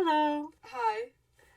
Hello, Hi,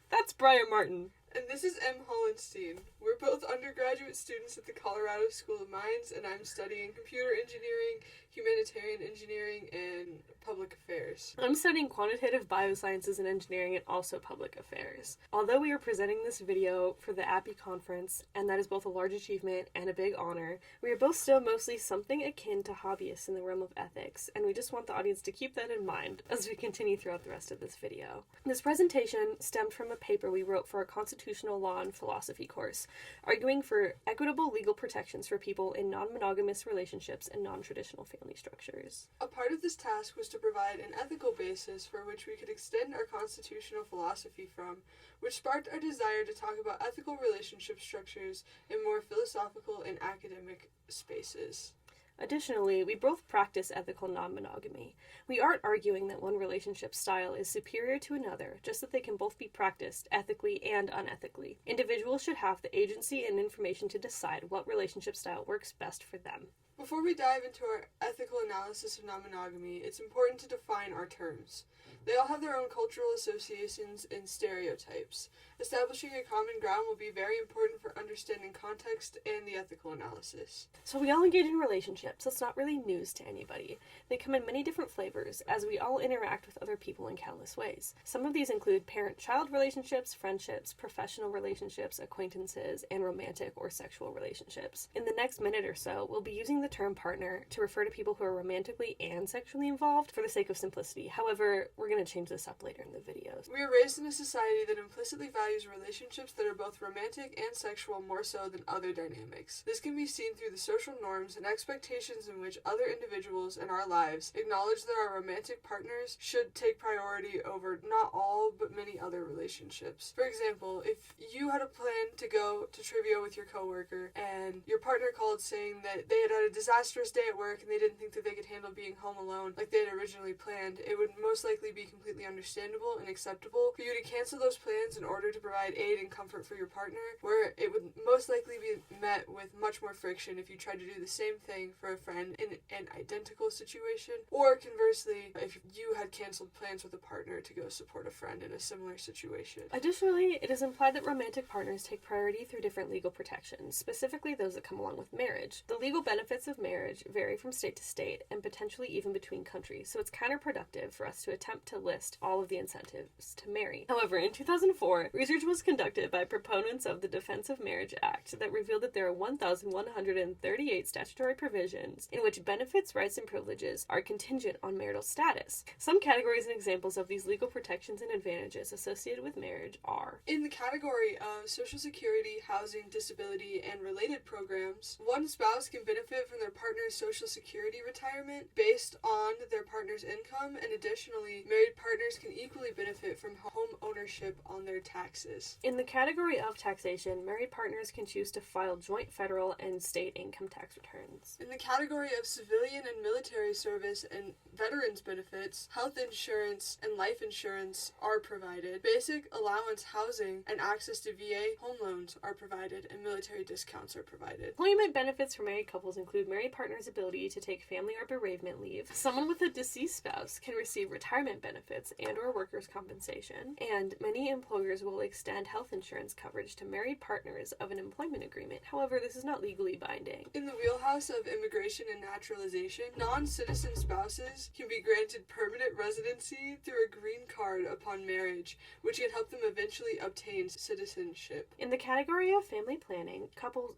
that's Brian Martin. and this is M. Hollenstein. We're both undergraduate students at the Colorado School of Mines, and I'm studying computer engineering, humanitarian engineering, and public affairs. I'm studying quantitative biosciences and engineering and also public affairs. Although we are presenting this video for the APPE conference, and that is both a large achievement and a big honor, we are both still mostly something akin to hobbyists in the realm of ethics, and we just want the audience to keep that in mind as we continue throughout the rest of this video. This presentation stemmed from a paper we wrote for our constitutional law and philosophy course, arguing for equitable legal protections for people in non-monogamous relationships and non-traditional family structures. A part of this task was to provide an ethical basis for which we could extend our constitutional philosophy from, which sparked our desire to talk about ethical relationship structures in more philosophical and academic spaces. Additionally, we both practice ethical non-monogamy. We aren't arguing that one relationship style is superior to another, just that they can both be practiced ethically and unethically. Individuals should have the agency and information to decide what relationship style works best for them. Before we dive into our ethical analysis of non-monogamy, it's important to define our terms. They all have their own cultural associations and stereotypes. Establishing a common ground will be very important for understanding context and the ethical analysis. So we all engage in relationships. That's not really news to anybody. They come in many different flavors, as we all interact with other people in countless ways. Some of these include parent-child relationships, friendships, professional relationships, acquaintances, and romantic or sexual relationships. In the next minute or so, we'll be using the term partner to refer to people who are romantically and sexually involved for the sake of simplicity. However, we're going to change this up later in the videos. We are raised in a society that implicitly values relationships that are both romantic and sexual more so than other dynamics. This can be seen through the social norms and expectations in which other individuals in our lives acknowledge that our romantic partners should take priority over not all but many other relationships. For example, if you had a plan to go to trivia with your coworker and your partner called saying that they had a disastrous day at work and they didn't think that they could handle being home alone like they had originally planned, it would most likely be completely understandable and acceptable for you to cancel those plans in order to provide aid and comfort for your partner, where it would most likely be met with much more friction if you tried to do the same thing for a friend in an identical situation, or conversely, if you had canceled plans with a partner to go support a friend in a similar situation. Additionally, it is implied that romantic partners take priority through different legal protections, specifically those that come along with marriage. The legal benefits of marriage vary from state to state and potentially even between countries, so it's counterproductive for us to attempt to list all of the incentives to marry. However, in 2004, research was conducted by proponents of the Defense of Marriage Act that revealed that there are 1,138 statutory provisions in which benefits, rights, and privileges are contingent on marital status. Some categories and examples of these legal protections and advantages associated with marriage are: in the category of Social Security, housing, disability, and related programs, one spouse can benefit from their partner's Social Security retirement based on their partner's income, and additionally, married partners can equally benefit from home ownership on their taxes. In the category of taxation, married partners can choose to file joint federal and state income tax returns. In the category of civilian and military service and veterans benefits, health insurance and life insurance are provided. Basic allowance housing and access to VA home loans are provided, and military discounts are provided. Employment benefits for married couples include married partners' ability to take family or bereavement leave. Someone with a deceased spouse can receive retirement benefits and/or workers' compensation, and many employers will extend health insurance coverage to married partners of an employment agreement. However, this is not legally binding. In the wheelhouse of immigration and naturalization, non-citizen spouses can be granted permanent residency through a green card upon marriage, which can help them eventually obtain citizenship. In the category of family planning,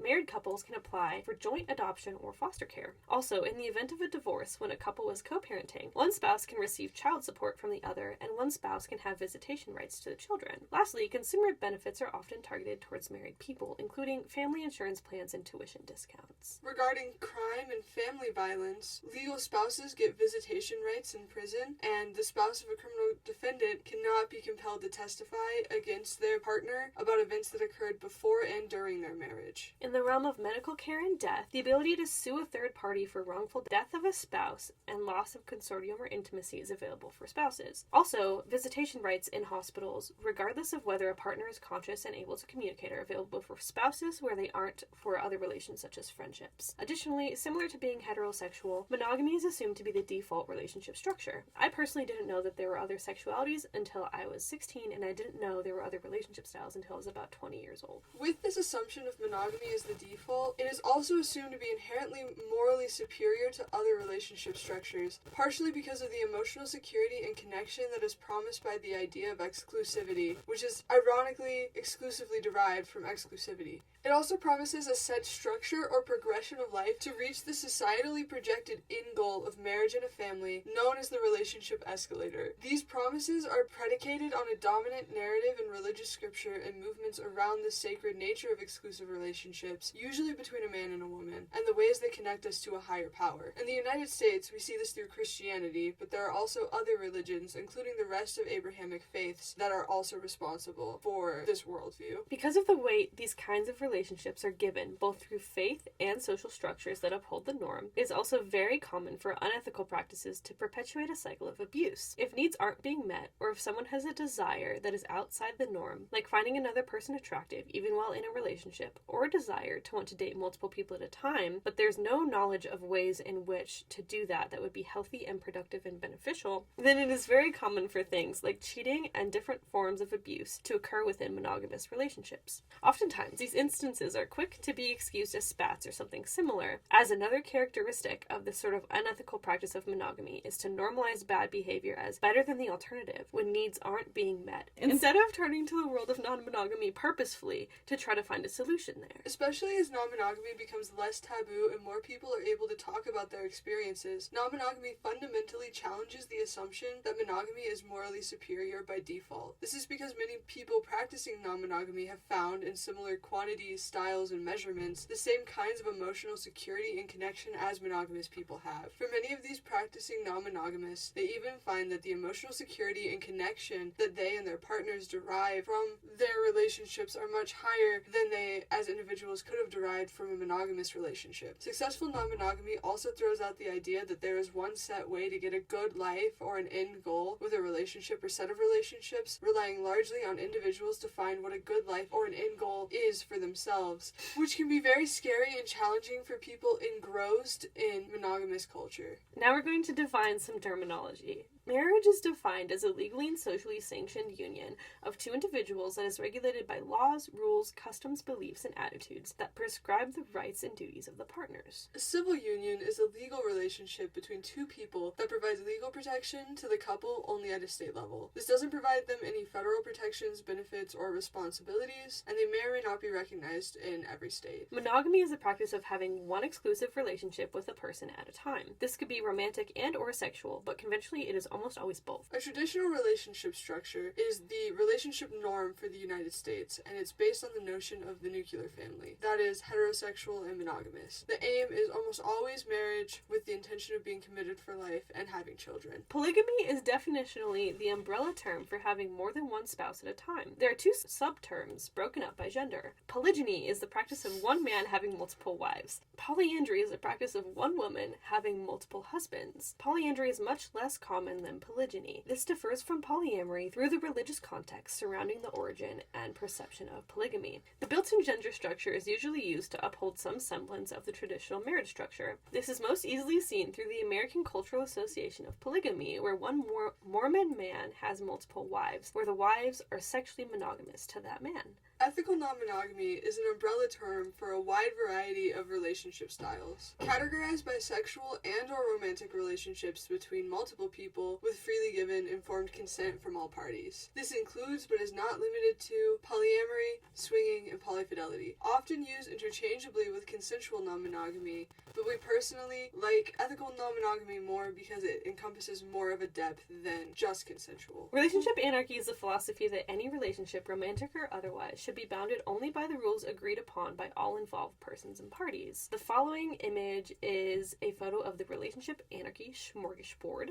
married couples can apply for joint adoption or foster care. Also, in the event of a divorce, when a couple is co-parenting, one spouse can receive child support from the other, and one spouse can have visitation rights to the children. Lastly, consumer benefits are often targeted towards married people, including family insurance plans and tuition discounts. Regarding crime and family violence, legal spouses get visitation rights in prison, and the spouse of a criminal defendant cannot be compelled to testify against their partner about events that occurred before and during their marriage. In the realm of medical care and death, the ability to sue a third party for wrongful death of a spouse and loss of consortium or intimacy is available for spouses. Also, visitation rights in hospitals individuals, regardless of whether a partner is conscious and able to communicate, are available for spouses where they aren't for other relations such as friendships. Additionally, similar to being heterosexual, monogamy is assumed to be the default relationship structure. I personally didn't know that there were other sexualities until I was 16, and I didn't know there were other relationship styles until I was about 20 years old. With this assumption of monogamy as the default, it is also assumed to be inherently morally superior to other relationship structures, partially because of the emotional security and connection that is promised by the idea of exclusivity, which is ironically exclusively derived from exclusivity. It also promises a set structure or progression of life to reach the societally projected end goal of marriage and a family, known as the relationship escalator. These promises are predicated on a dominant narrative in religious scripture and movements around the sacred nature of exclusive relationships, usually between a man and a woman, and the ways they connect us to a higher power. In the United States, we see this through Christianity, but there are also other religions, including the rest of Abrahamic faiths, that are also responsible for this worldview. Because of the weight these kinds of relationships are given, both through faith and social structures that uphold the norm, it is also very common for unethical practices to perpetuate a cycle of abuse. If needs aren't being met, or if someone has a desire that is outside the norm, like finding another person attractive even while in a relationship, or a desire to want to date multiple people at a time, but there's no knowledge of ways in which to do that would be healthy and productive and beneficial, then it is very common for things like cheating and different forms of abuse to occur within monogamous relationships. Oftentimes, these instances are quick to be excused as spats or something similar, as another characteristic of this sort of unethical practice of monogamy is to normalize bad behavior as better than the alternative when needs aren't being met, instead of turning to the world of non-monogamy purposefully to try to find a solution there. Especially as non-monogamy becomes less taboo and more people are able to talk about their experiences, non-monogamy fundamentally challenges the assumption that monogamy is morally superior by default. This is because many people practicing non-monogamy have found, in similar quantities, styles, and measurements, the same kinds of emotional security and connection as monogamous people have. For many of these practicing non-monogamists, they even find that the emotional security and connection that they and their partners derive from their relationships are much higher than they, as individuals, could have derived from a monogamous relationship. Successful non-monogamy also throws out the idea that there is one set way to get a good life or an end goal with a relationship or set of relationships, relying largely on individuals to find what a good life or an end goal is for themselves, which can be very scary and challenging for people engrossed in monogamous culture. Now we're going to define some terminology. Marriage is defined as a legally and socially sanctioned union of two individuals that is regulated by laws, rules, customs, beliefs, and attitudes that prescribe the rights and duties of the partners. A civil union is a legal relationship between two people that provides legal protection to the couple only at a state level. This doesn't provide them any federal protections, benefits, or responsibilities, and they may or may not be recognized in every state. Monogamy is the practice of having one exclusive relationship with a person at a time. This could be romantic and or sexual, but conventionally it is almost always both. A traditional relationship structure is the relationship norm for the United States, and it's based on the notion of the nuclear family, that is, heterosexual and monogamous. The aim is almost always marriage with the intention of being committed for life and having children. Polygamy is definitionally the umbrella term for having more than one spouse at a time. There are two subterms broken up by gender. Polygyny is the practice of one man having multiple wives. Polyandry is the practice of one woman having multiple husbands. Polyandry is much less common than polygyny. This differs from polyamory through the religious context surrounding the origin and perception of polygamy. The built-in gender structure is usually used to uphold some semblance of the traditional marriage structure. This is most easily seen through the American Cultural Association of Polygamy, where one Mormon man has multiple wives, where the wives are sexually monogamous to that man. Ethical non-monogamy is an umbrella term for a wide variety of relationship styles, categorized by sexual and or romantic relationships between multiple people with freely given informed consent from all parties. This includes, but is not limited to, polyamory, swinging, and polyfidelity, often used interchangeably with consensual non-monogamy, but we personally like ethical non-monogamy more because it encompasses more of a depth than just consensual. Relationship anarchy is the philosophy that any relationship, romantic or otherwise, should be bounded only by the rules agreed upon by all involved persons and parties. The following image is a photo of the relationship anarchy smorgasbord,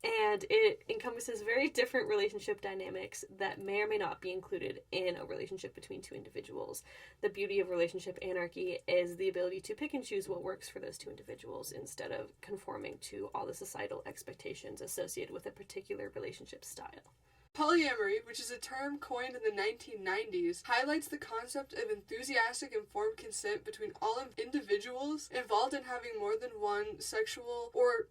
and it encompasses very different relationship dynamics that may or may not be included in a relationship between two individuals. The beauty of relationship anarchy is the ability to pick and choose what works for those two individuals instead of conforming to all the societal expectations associated with a particular relationship style. Polyamory, which is a term coined in the 1990s, highlights the concept of enthusiastic informed consent between all individuals involved in having more than one sexual or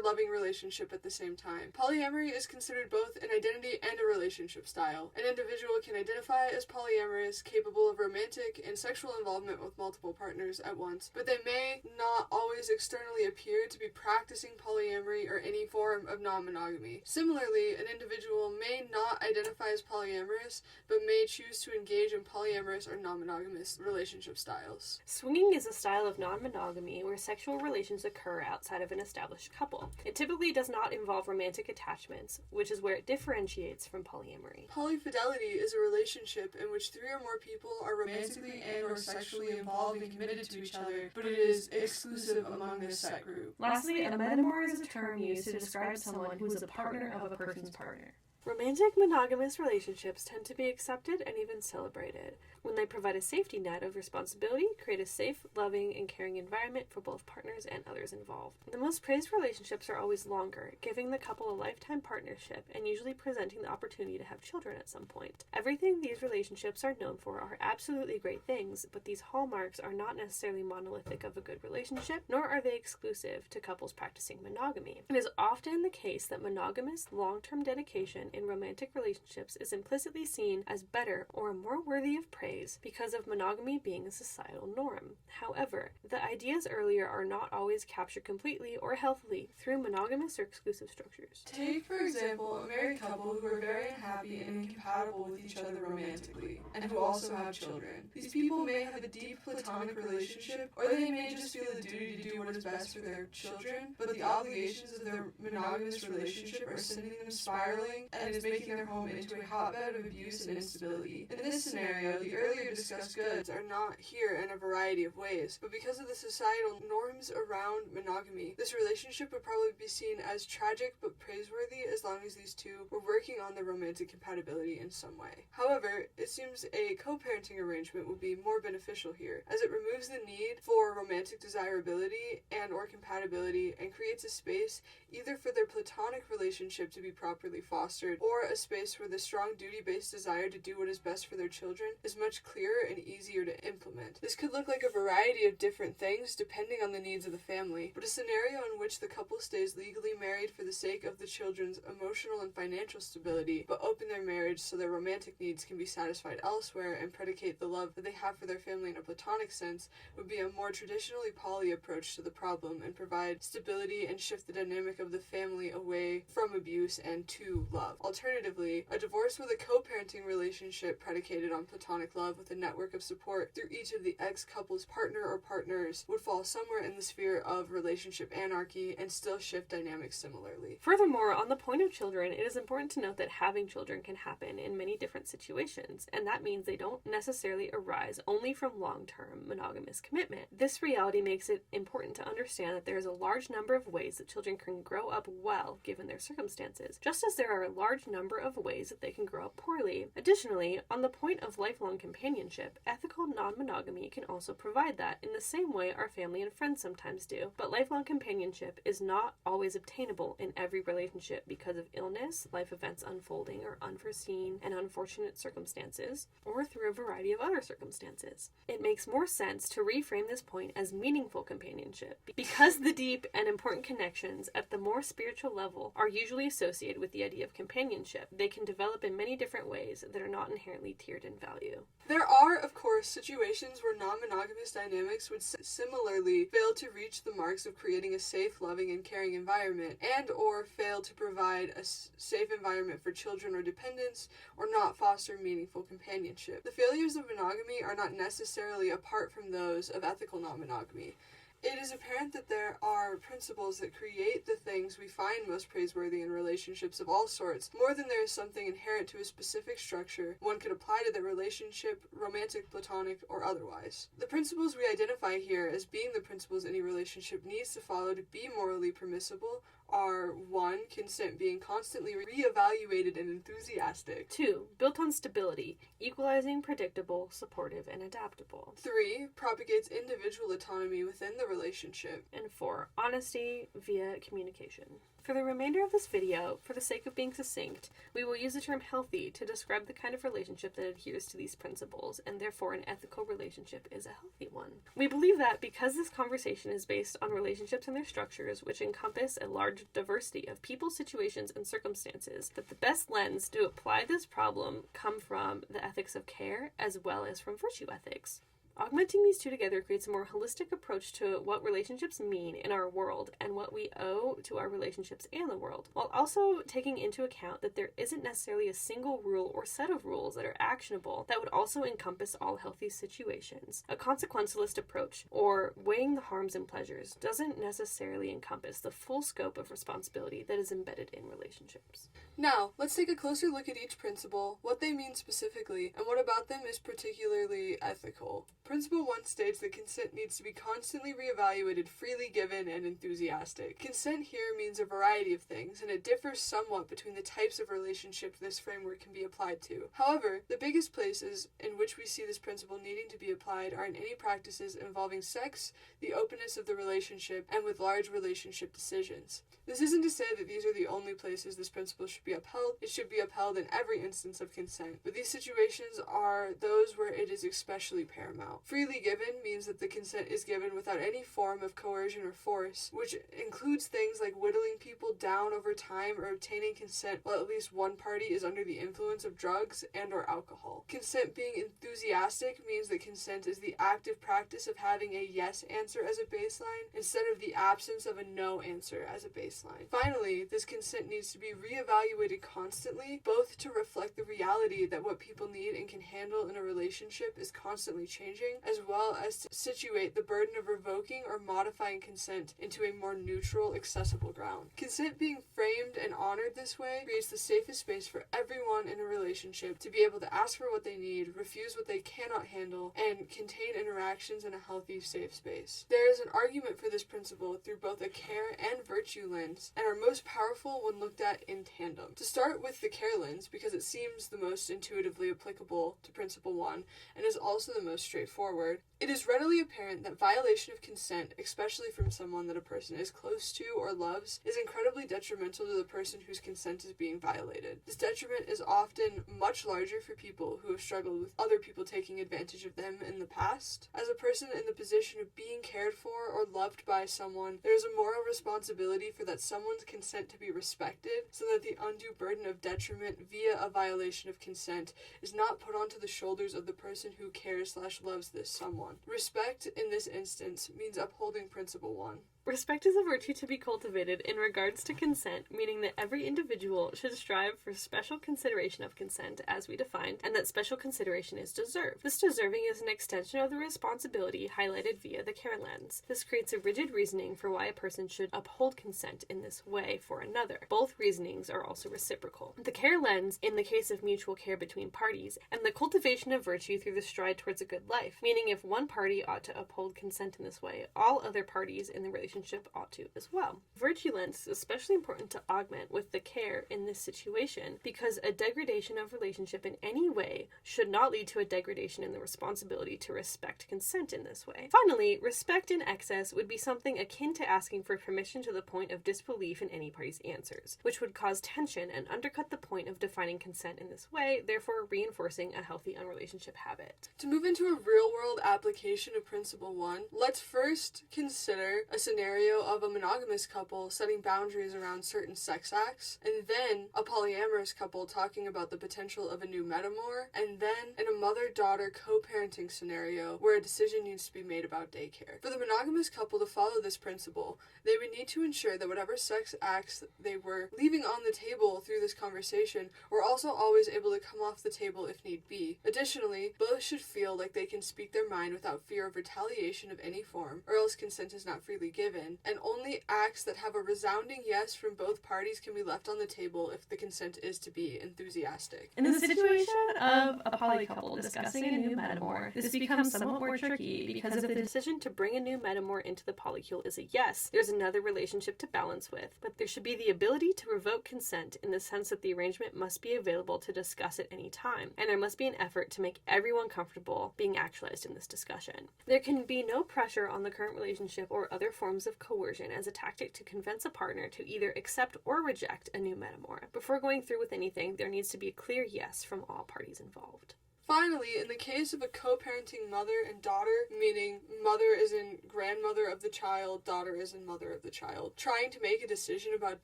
loving relationship at the same time. Polyamory is considered both an identity and a relationship style. An individual can identify as polyamorous, capable of romantic and sexual involvement with multiple partners at once, but they may not always externally appear to be practicing polyamory or any form of non-monogamy. Similarly, an individual may not identify as polyamorous, but may choose to engage in polyamorous or non-monogamous relationship styles. Swinging is a style of non-monogamy where sexual relations occur outside of an established couple. It typically does not involve romantic attachments, which is where it differentiates from polyamory. Polyfidelity is a relationship in which 3 or more people are romantically and or sexually involved and committed to each other, but it is exclusive among this set group. Lastly, a metamor is a term used to describe someone who is a partner of a person's partner. Romantic monogamous relationships tend to be accepted and even celebrated when they provide a safety net of responsibility, create a safe, loving, and caring environment for both partners and others involved. The most praised relationships are always longer, giving the couple a lifetime partnership and usually presenting the opportunity to have children at some point. Everything these relationships are known for are absolutely great things, but these hallmarks are not necessarily monolithic of a good relationship, nor are they exclusive to couples practicing monogamy. It is often the case that monogamous, long-term dedication in romantic relationships is implicitly seen as better or more worthy of praise because of monogamy being a societal norm. However, the ideas earlier are not always captured completely or healthily through monogamous or exclusive structures. Take, for example, a married couple who are very unhappy and incompatible with each other romantically, and who also have children. These people may have a deep platonic relationship, or they may just feel the duty to do what is best for their children, but the obligations of their monogamous relationship are sending them spiraling and is making their home into a hotbed of abuse and instability. In this scenario, the earlier discussed goods are not here in a variety of ways, but because of the societal norms around monogamy, this relationship would probably be seen as tragic but praiseworthy as long as these two were working on their romantic compatibility in some way. However, it seems a co-parenting arrangement would be more beneficial here, as it removes the need for romantic desirability and or compatibility and creates a space either for their platonic relationship to be properly fostered or a space where the strong duty-based desire to do what is best for their children is much clearer and easier to implement. This could look like a variety of different things depending on the needs of the family, but a scenario in which the couple stays legally married for the sake of the children's emotional and financial stability, but open their marriage so their romantic needs can be satisfied elsewhere and predicate the love that they have for their family in a platonic sense would be a more traditionally poly approach to the problem and provide stability and shift the dynamic of the family away from abuse and to love. Alternatively, a divorce with a co-parenting relationship predicated on platonic love with a network of support through each of the ex-couple's partner or partners would fall somewhere in the sphere of relationship anarchy and still shift dynamics similarly. Furthermore, on the point of children, it is important to note that having children can happen in many different situations, and that means they don't necessarily arise only from long-term monogamous commitment. This reality makes it important to understand that there is a large number of ways that children can grow up well given their circumstances, just as there are a large number of ways that they can grow up poorly. Additionally, on the point of lifelong companionship, ethical non-monogamy can also provide that in the same way our family and friends sometimes do, but lifelong companionship is not always obtainable in every relationship because of illness, life events unfolding, or unforeseen and unfortunate circumstances, or through a variety of other circumstances. It makes more sense to reframe this point as meaningful companionship, because the deep and important connections at the more spiritual level are usually associated with the idea of companionship. They can develop in many different ways that are not inherently tiered in value. There are, of course, situations where non-monogamous dynamics would similarly fail to reach the marks of creating a safe, loving, and caring environment, and or fail to provide a safe environment for children or dependents, or not foster meaningful companionship. The failures of monogamy are not necessarily apart from those of ethical non-monogamy. It is apparent that there are principles that create the things we find most praiseworthy in relationships of all sorts, more than there is something inherent to a specific structure one could apply to their relationship, romantic, platonic, or otherwise. The principles we identify here as being the principles any relationship needs to follow to be morally permissible are 1. Consent being constantly re-evaluated and enthusiastic. 2. Built on stability, equalizing, predictable, supportive, and adaptable. 3. Propagates individual autonomy within the relationship. And 4. Honesty via communication. For the remainder of this video, for the sake of being succinct, we will use the term healthy to describe the kind of relationship that adheres to these principles, and therefore an ethical relationship is a healthy one. We believe that because this conversation is based on relationships and their structures, which encompass a large diversity of people, situations, and circumstances, that the best lens to apply this problem come from the ethics of care as well as from virtue ethics. Augmenting these two together creates a more holistic approach to what relationships mean in our world and what we owe to our relationships and the world, while also taking into account that there isn't necessarily a single rule or set of rules that are actionable that would also encompass all healthy situations. A consequentialist approach, or weighing the harms and pleasures, doesn't necessarily encompass the full scope of responsibility that is embedded in relationships. Now, let's take a closer look at each principle, what they mean specifically, and what about them is particularly ethical. Principle 1 states that consent needs to be constantly reevaluated, freely given, and enthusiastic. Consent here means a variety of things, and it differs somewhat between the types of relationships this framework can be applied to. However, the biggest places in which we see this principle needing to be applied are in any practices involving sex, the openness of the relationship, and with large relationship decisions. This isn't to say that these are the only places this principle should be upheld. It should be upheld in every instance of consent, but these situations are those where it is especially paramount. Freely given means that the consent is given without any form of coercion or force, which includes things like whittling people down over time or obtaining consent while at least one party is under the influence of drugs and or alcohol. Consent being enthusiastic means that consent is the active practice of having a yes answer as a baseline instead of the absence of a no answer as a baseline. Finally, this consent needs to be reevaluated constantly, both to reflect the reality that what people need and can handle in a relationship is constantly changing, as well as to situate the burden of revoking or modifying consent into a more neutral, accessible ground. Consent being framed and honored this way creates the safest space for everyone in a relationship to be able to ask for what they need, refuse what they cannot handle, and contain interactions in a healthy, safe space. There is an argument for this principle through both a care and virtue lens, and are most powerful when looked at in tandem. To start with the care lens, because it seems the most intuitively applicable to Principle 1 and is also the most straightforward, it is readily apparent that violation of consent, especially from someone that a person is close to or loves, is incredibly detrimental to the person whose consent is being violated. This detriment is often much larger for people who have struggled with other people taking advantage of them in the past. As a person in the position of being cared for or loved by someone, there is a moral responsibility for that someone's consent to be respected so that the undue burden of detriment via a violation of consent is not put onto the shoulders of the person who cares/loves this someone. Respect, in this instance, means upholding Principle 1. Respect is a virtue to be cultivated in regards to consent, meaning that every individual should strive for special consideration of consent, as we defined, and that special consideration is deserved. This deserving is an extension of the responsibility highlighted via the care lens. This creates a rigid reasoning for why a person should uphold consent in this way for another. Both reasonings are also reciprocal. The care lens, in the case of mutual care between parties, and the cultivation of virtue through the stride towards a good life, meaning if one party ought to uphold consent in this way, all other parties in the relationship ought to as well. Virtue lens is especially important to augment with the care in this situation because a degradation of relationship in any way should not lead to a degradation in the responsibility to respect consent in this way. Finally, respect in excess would be something akin to asking for permission to the point of disbelief in any party's answers, which would cause tension and undercut the point of defining consent in this way, therefore reinforcing a healthy unrelationship habit. To move into a real-world application of Principle 1, let's first consider a scenario of a monogamous couple setting boundaries around certain sex acts, and then a polyamorous couple talking about the potential of a new metamor, and then in a mother-daughter co-parenting scenario where a decision needs to be made about daycare. For the monogamous couple to follow this principle, they would need to ensure that whatever sex acts they were leaving on the table through this conversation were also always able to come off the table if need be. Additionally, both should feel like they can speak their mind without fear of retaliation of any form, or else consent is not freely given, and only acts that have a resounding yes from both parties can be left on the table if the consent is to be enthusiastic. In the situation of a poly couple discussing a new metamor, this becomes somewhat more tricky because if the decision to bring a new metamor into the polycule is a yes, there's another relationship to balance with, but there should be the ability to revoke consent in the sense that the arrangement must be available to discuss at any time, and there must be an effort to make everyone comfortable being actualized in this discussion. There can be no pressure on the current relationship or other forms forms of coercion as a tactic to convince a partner to either accept or reject a new metamor. Before going through with anything, there needs to be a clear yes from all parties involved. Finally, in the case of a co-parenting mother and daughter, meaning mother is in grandmother of the child, daughter is in mother of the child, trying to make a decision about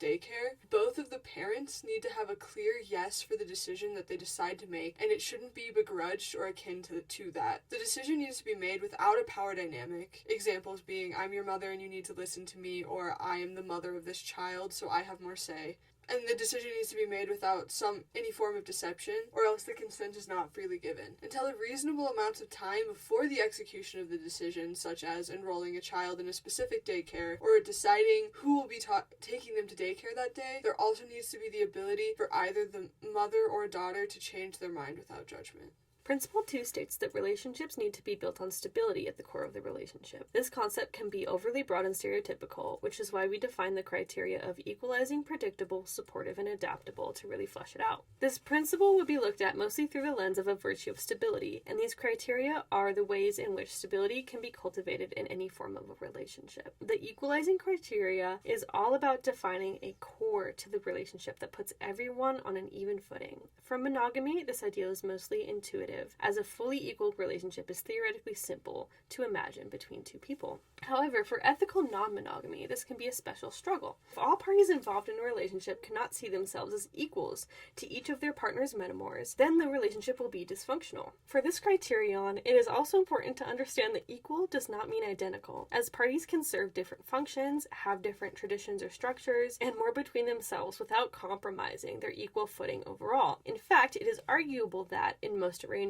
daycare, both of the parents need to have a clear yes for the decision that they decide to make, and it shouldn't be begrudged or akin to that. The decision needs to be made without a power dynamic. Examples being, I'm your mother and you need to listen to me, or I am the mother of this child, so I have more say. And the decision needs to be made without any form of deception, or else the consent is not freely given. Until a reasonable amount of time before the execution of the decision, such as enrolling a child in a specific daycare, or deciding who will be taking them to daycare that day, there also needs to be the ability for either the mother or daughter to change their mind without judgment. Principle 2 states that relationships need to be built on stability at the core of the relationship. This concept can be overly broad and stereotypical, which is why we define the criteria of equalizing, predictable, supportive, and adaptable to really flesh it out. This principle would be looked at mostly through the lens of a virtue of stability, and these criteria are the ways in which stability can be cultivated in any form of a relationship. The equalizing criteria is all about defining a core to the relationship that puts everyone on an even footing. For monogamy, this ideal is mostly intuitive, as a fully equal relationship is theoretically simple to imagine between two people. However, for ethical non-monogamy, this can be a special struggle. If all parties involved in a relationship cannot see themselves as equals to each of their partner's metamors, then the relationship will be dysfunctional. For this criterion, it is also important to understand that equal does not mean identical, as parties can serve different functions, have different traditions or structures, and more between themselves without compromising their equal footing overall. In fact, it is arguable that, in most arrangements,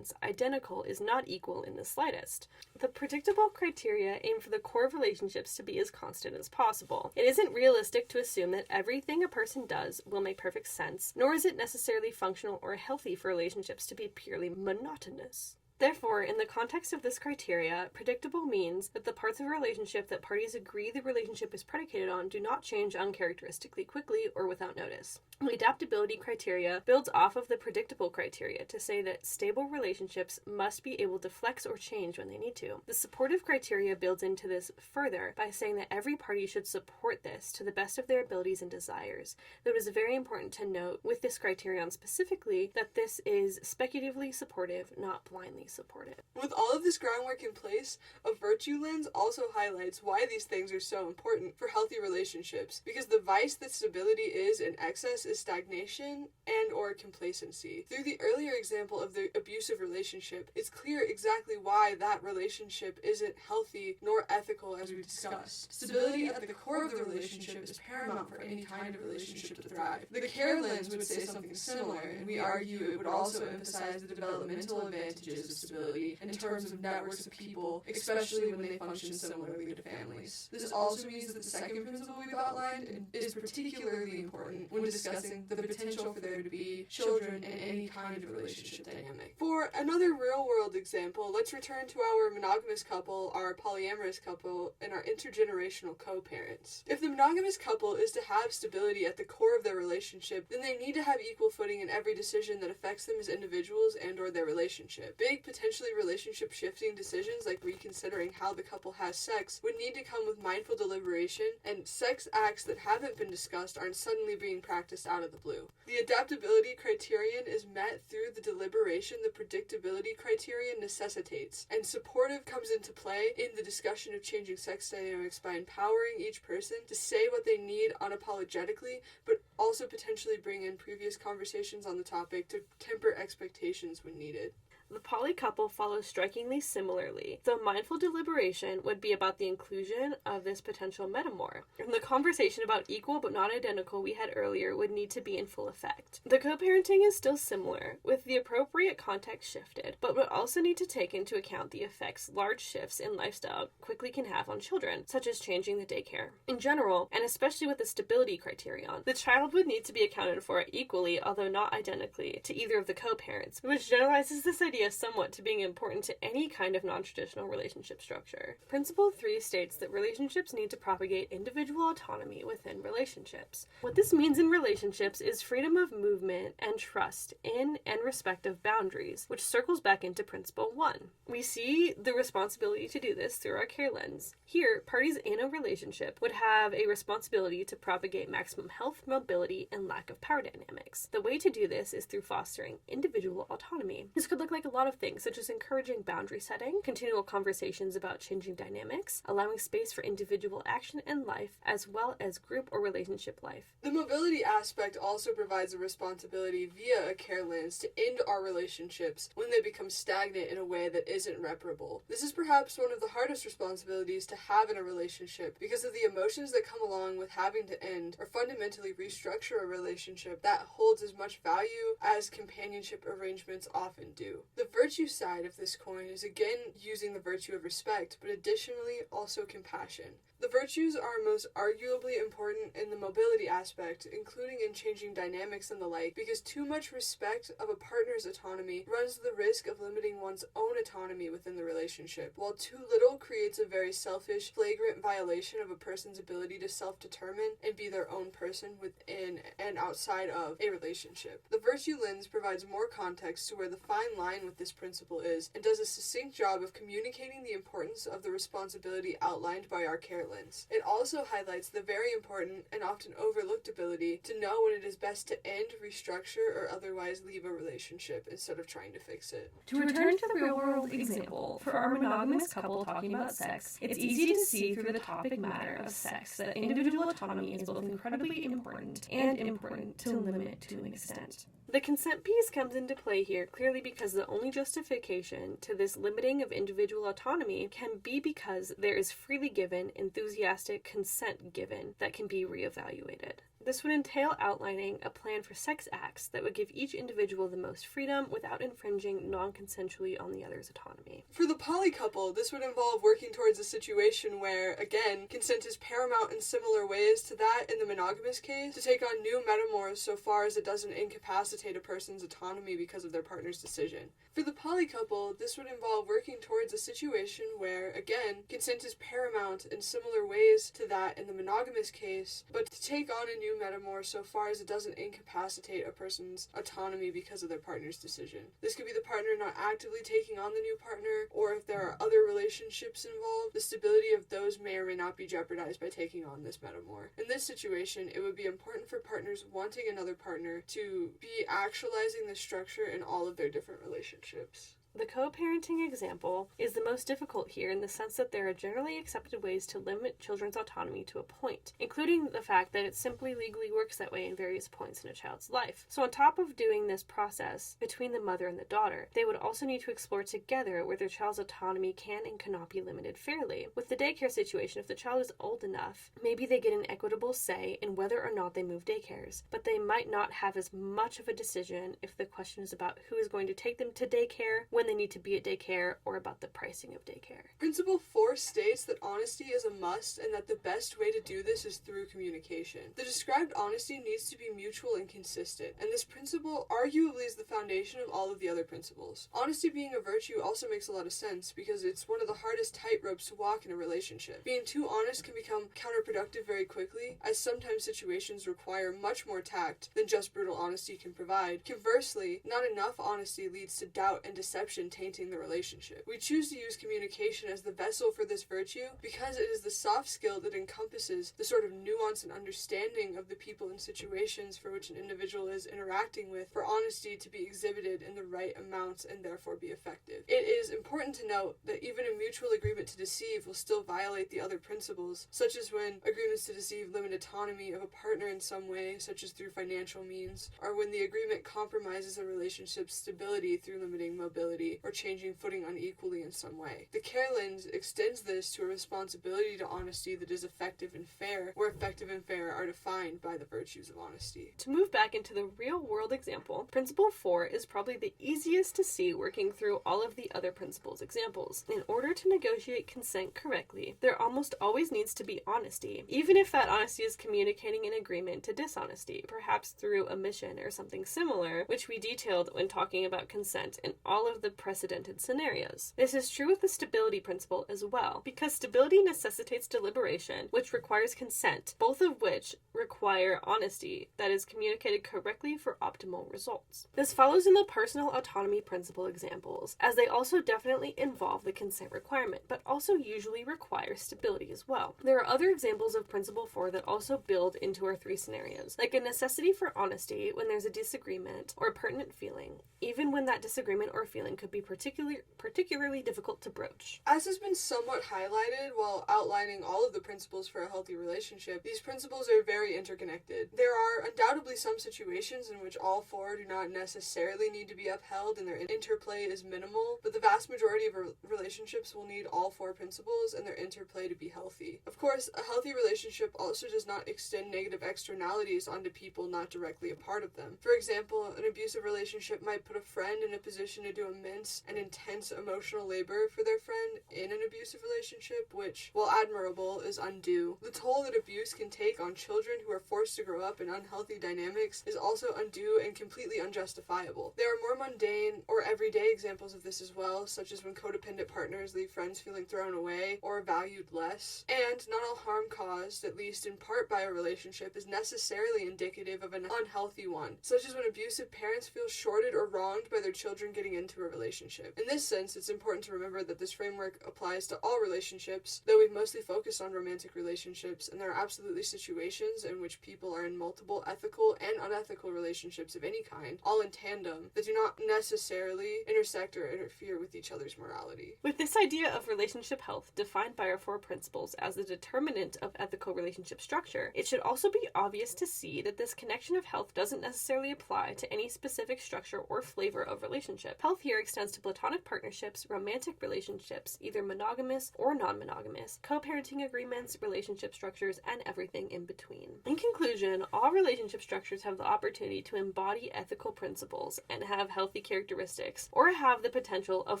identical is not equal in the slightest. The predictable criteria aim for the core of relationships to be as constant as possible. It isn't realistic to assume that everything a person does will make perfect sense, nor is it necessarily functional or healthy for relationships to be purely monotonous. Therefore, in the context of this criteria, predictable means that the parts of a relationship that parties agree the relationship is predicated on do not change uncharacteristically quickly or without notice. The adaptability criteria builds off of the predictable criteria to say that stable relationships must be able to flex or change when they need to. The supportive criteria builds into this further by saying that every party should support this to the best of their abilities and desires. Though it is very important to note with this criterion specifically that this is speculatively supportive, not blindly supportive. With all of this groundwork in place, a virtue lens also highlights why these things are so important for healthy relationships, because the vice that stability is in excess is stagnation and or complacency. Through the earlier example of the abusive relationship, it's clear exactly why that relationship isn't healthy nor ethical, as we discussed. Stability at the core of the relationship is paramount for any kind of relationship to thrive. The care lens would say something similar, and we argue it would also emphasize the developmental advantages of stability in terms of networks of people, especially when they function similarly to families. This also means that the second principle we've outlined is particularly important when discussing the potential for there to be children in any kind of relationship dynamic. For another real-world example, let's return to our monogamous couple, our polyamorous couple, and our intergenerational co-parents. If the monogamous couple is to have stability at the core of their relationship, then they need to have equal footing in every decision that affects them as individuals and or their relationship. Big, potentially relationship-shifting decisions like reconsidering how the couple has sex would need to come with mindful deliberation, and sex acts that haven't been discussed aren't suddenly being practiced out of the blue. The adaptability criterion is met through the deliberation the predictability criterion necessitates, and supportive comes into play in the discussion of changing sex dynamics by empowering each person to say what they need unapologetically, but also potentially bring in previous conversations on the topic to temper expectations when needed. The poly couple follows strikingly similarly, though mindful deliberation would be about the inclusion of this potential metamor. And the conversation about equal but not identical we had earlier would need to be in full effect. The co-parenting is still similar, with the appropriate context shifted, but would also need to take into account the effects large shifts in lifestyle quickly can have on children, such as changing the daycare. In general, and especially with the stability criterion, the child would need to be accounted for equally, although not identically, to either of the co-parents, which generalizes this idea oblivious somewhat to being important to any kind of non-traditional relationship structure. Principle 3 states that relationships need to propagate individual autonomy within relationships. What this means in relationships is freedom of movement and trust in and respect of boundaries, which circles back into Principle 1. We see the responsibility to do this through our care lens. Here, parties in a relationship would have a responsibility to propagate maximum health, mobility, and lack of power dynamics. The way to do this is through fostering individual autonomy. This could look like a lot of things, such as encouraging boundary setting, continual conversations about changing dynamics, allowing space for individual action and life, as well as group or relationship life. The mobility aspect also provides a responsibility via a care lens to end our relationships when they become stagnant in a way that isn't reparable. This is perhaps one of the hardest responsibilities to have in a relationship because of the emotions that come along with having to end or fundamentally restructure a relationship that holds as much value as companionship arrangements often do. The virtue side of this coin is again using the virtue of respect, but additionally also compassion. The virtues are most arguably important in the mobility aspect, including in changing dynamics and the like, because too much respect of a partner's autonomy runs the risk of limiting one's own autonomy within the relationship, while too little creates a very selfish, flagrant violation of a person's ability to self-determine and be their own person within and outside of a relationship. The virtue lens provides more context to where the fine line with this principle is, and does a succinct job of communicating the importance of the responsibility outlined by our care lens. It also highlights the very important and often overlooked ability to know when it is best to end, restructure, or otherwise leave a relationship instead of trying to fix it. To return to the real-world example, for our monogamous couple talking about sex, it's easy to see through the topic matter of sex that individual autonomy is both incredibly important and important to limit to an extent. The consent piece comes into play here clearly because the only justification to this limiting of individual autonomy can be because there is freely given, enthusiastic consent given that can be reevaluated. This would entail outlining a plan for sex acts that would give each individual the most freedom without infringing non-consensually on the other's autonomy. For the poly couple, this would involve working towards a situation where, again, consent is paramount in similar ways to that in the monogamous case, to take on new metamors so far as it doesn't incapacitate a person's autonomy because of their partner's decision. For the poly couple, this would involve working towards a situation where, again, consent is paramount in similar ways to that in the monogamous case, but to take on a new metamor so far as it doesn't incapacitate a person's autonomy because of their partner's decision. This could be the partner not actively taking on the new partner, or if there are other relationships involved, the stability of those may or may not be jeopardized by taking on this metamor. In this situation, it would be important for partners wanting another partner to be actualizing this structure in all of their different relationships. The co-parenting example is the most difficult here in the sense that there are generally accepted ways to limit children's autonomy to a point, including the fact that it simply legally works that way in various points in a child's life. So on top of doing this process between the mother and the daughter, they would also need to explore together where their child's autonomy can and cannot be limited fairly. With the daycare situation, if the child is old enough, maybe they get an equitable say in whether or not they move daycares, but they might not have as much of a decision if the question is about who is going to take them to daycare, when they need to be at daycare, or about the pricing of daycare. Principle 4 states that honesty is a must and that the best way to do this is through communication. The described honesty needs to be mutual and consistent, and this principle arguably is the foundation of all of the other principles. Honesty being a virtue also makes a lot of sense because it's one of the hardest tightropes to walk in a relationship. Being too honest can become counterproductive very quickly, as sometimes situations require much more tact than just brutal honesty can provide. Conversely, not enough honesty leads to doubt and deception tainting the relationship. We choose to use communication as the vessel for this virtue because it is the soft skill that encompasses the sort of nuance and understanding of the people and situations for which an individual is interacting with for honesty to be exhibited in the right amounts and therefore be effective. It is important to note that even a mutual agreement to deceive will still violate the other principles, such as when agreements to deceive limit autonomy of a partner in some way, such as through financial means, or when the agreement compromises a relationship's stability through limiting mobility or changing footing unequally in some way. The care lens extends this to a responsibility to honesty that is effective and fair, where effective and fair are defined by the virtues of honesty. To move back into the real-world example, Principle 4 is probably the easiest to see working through all of the other principles examples. In order to negotiate consent correctly, there almost always needs to be honesty, even if that honesty is communicating an agreement to dishonesty, perhaps through omission or something similar, which we detailed when talking about consent in all of the the precedented scenarios. This is true with the stability principle as well, because stability necessitates deliberation, which requires consent, both of which require honesty that is communicated correctly for optimal results. This follows in the personal autonomy principle examples, as they also definitely involve the consent requirement, but also usually require stability as well. There are other examples of principle 4 that also build into our 3 scenarios, like a necessity for honesty when there's a disagreement or a pertinent feeling, even when that disagreement or feeling could be particularly difficult to broach. As has been somewhat highlighted while outlining all of the principles for a healthy relationship, these principles are very interconnected. There are undoubtedly some situations in which all 4 do not necessarily need to be upheld and their interplay is minimal, but the vast majority of relationships will need all 4 principles and their interplay to be healthy. Of course, a healthy relationship also does not extend negative externalities onto people not directly a part of them. For example, an abusive relationship might put a friend in a position to do immense and intense emotional labor for their friend in an abusive relationship, which, while admirable, is undue. The toll that abuse can take on children who are forced to grow up in unhealthy dynamics is also undue and completely unjustifiable. There are more mundane or everyday examples of this as well, such as when codependent partners leave friends feeling thrown away or valued less. And not all harm caused, at least in part by a relationship, is necessarily indicative of an unhealthy one, such as when abusive parents feel shorted or wronged by their children getting into a relationship. In this sense, it's important to remember that this framework applies to all relationships, though we've mostly focused on romantic relationships, and there are absolutely situations in which people are in multiple ethical and unethical relationships of any kind, all in tandem, that do not necessarily intersect or interfere with each other's morality. With this idea of relationship health defined by our 4 principles as the determinant of ethical relationship structure, it should also be obvious to see that this connection of health doesn't necessarily apply to any specific structure or flavor of relationship. Health here extends to platonic partnerships, romantic relationships, either monogamous or non-monogamous, co-parenting agreements, relationship structures, and everything in between. In conclusion, all relationship structures have the opportunity to embody ethical principles and have healthy characteristics, or have the potential of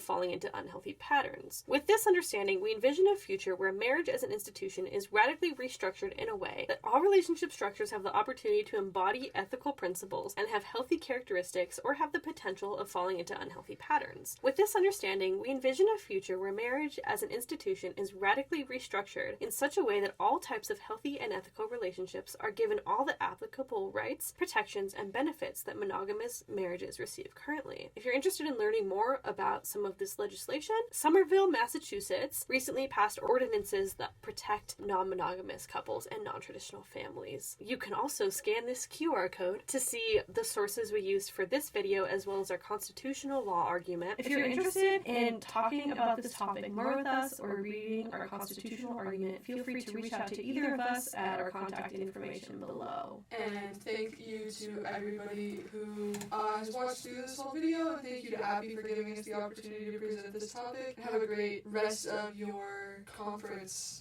falling into unhealthy patterns. With this understanding, we envision a future where marriage as an institution is radically restructured in a way that all relationship structures have the opportunity to embody ethical principles and have healthy characteristics, or have the potential of falling into unhealthy patterns. With this understanding, we envision a future where marriage as an institution is radically restructured in such a way that all types of healthy and ethical relationships are given all the applicable rights, protections, and benefits that monogamous marriages receive currently. If you're interested in learning more about some of this legislation, Somerville, Massachusetts recently passed ordinances that protect non-monogamous couples and non-traditional families. You can also scan this QR code to see the sources we used for this video, as well as our constitutional law argument. If you're interested in talking about this topic more with us or reading our constitutional argument, feel free to reach out to either of us at our contact information below. And thank you to everybody who has watched through this whole video, and thank you to APPE for giving us the opportunity to present this topic. Have a great rest of your conference.